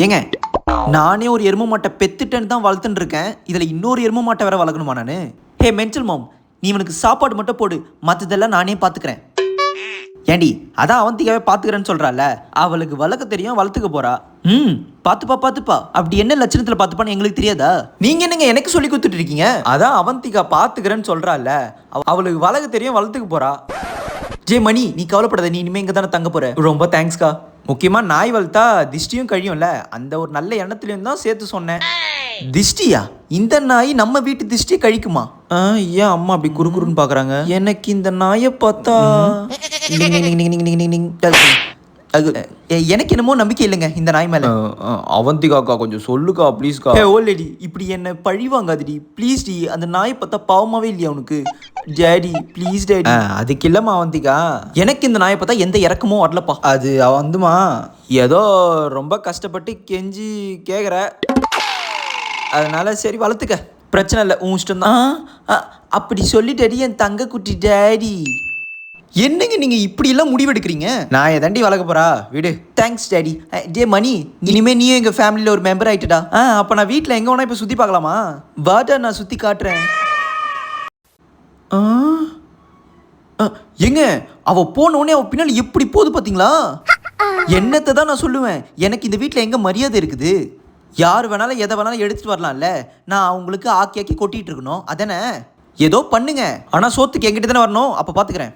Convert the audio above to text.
ஏங்க நானே ஒரு எருமை மாட்டை பெத்துட்டேன்னு தான் வளர்த்துட்டு இருக்கேன். இதில் இன்னொரு எருமை மாட்டை வேற வளர்க்கணுமா நான்? ஹே மென்டல் மாம், நீ இவனுக்கு சாப்பாடு மட்டும் போடு, மற்றதெல்லாம் நானே பார்த்துக்கிறேன். ஏண்டி அதான் அவந்திக்காவே பார்த்துக்கிறேன்னு சொல்கிறாள். அவளுக்கு வளர்க்க தெரியும், வளர்த்துக்க போறா. பார்த்துப்பா. அப்படி என்ன லட்சணத்தில் பார்த்துப்பான்னு எங்களுக்கு தெரியாதா? நீங்கள் என்னங்க எனக்கு சொல்லி கொடுத்துட்டு இருக்கீங்க? அதான் அவந்திகா பார்த்துக்கிறேன்னு சொல்கிறாள். அவளுக்கு வளர்க்க தெரியும், வளர்த்துக்க போறா. ஜே மணி, நீ கவலைப்படாத, நீ இனிமேல் இங்கே தானே தங்க போற. ரொம்ப தேங்க்ஸ்க்கா. முக்கியமாக நாய் வளர்த்தா திஷ்டியும் கழியும்ல, அந்த ஒரு நல்ல எண்ணத்துலேயும் தான் சேர்த்து சொன்னேன். திஷ்டியா? இந்த நாய் நம்ம வீட்டு திஷ்டியை கழிக்குமா? ஏன் அம்மா அப்படி குறுகுறுன்னு பார்க்குறாங்க? எனக்கு இந்த நாயை பார்த்தா எனக்கு என்னமோ நம்பிக்கை இல்லைங்க இந்த நாய் மேலே. அவந்திகாக்கா கொஞ்சம் சொல்லுக்கா ப்ளீஸ்க்கா. ஓல்லேடி இப்படி என்ன பழி வாங்காதடி ப்ளீஸ் டி. அந்த நாயை பார்த்தா பாவமாவே இல்லையா உனக்கு? Daddy please daddy. அதுக்கு இல்லைம்மா அவந்திகா, எனக்கு இந்த நாயை பார்த்தா எந்த இறக்கமும் வரலப்பா. அது வந்துமா ஏதோ ரொம்ப கஷ்டப்பட்டு கெஞ்சி கேட்குற, அதனால சரி வளர்த்துக்க, பிரச்சனை இல்லை, உன் இஷ்டம் தான். அப்படி சொல்லிட்டடி என் தங்க குட்டி டேடி. என்னங்க நீங்க இப்படி எல்லாம் முடிவெடுக்கிறீங்க? நான் எதாண்டி வளர்க்க போறா விடு. Thanks daddy. டே மணி, இனிமே நீயும் எங்க ஃபேமிலியில ஒரு மெம்பர் ஆயிட்டடா. அப்ப நான் வீட்டில் எங்க வேணா இப்ப சுத்தி பார்க்கலாமா? வாடா, நான் சுத்தி காட்டுறேன். எங்க அவ போனோடனே அவ பின்னாடி எப்படி போகுது பாத்தீங்களா? என்னத்தை தான் நான் சொல்லுவேன், எனக்கு இந்த வீட்டில் எங்க மரியாதை இருக்குது? யார் வேணாலும் எதை வேணாலும் எடுத்துட்டு வரலாம்ல. நான் அவங்களுக்கு ஆக்கி கொட்டிட்டு இருக்கணும் அதானே? ஏதோ பண்ணுங்க, ஆனா சோத்துக்கு எங்கிட்ட தானே வரணும். அப்ப பாத்துக்கிறேன்.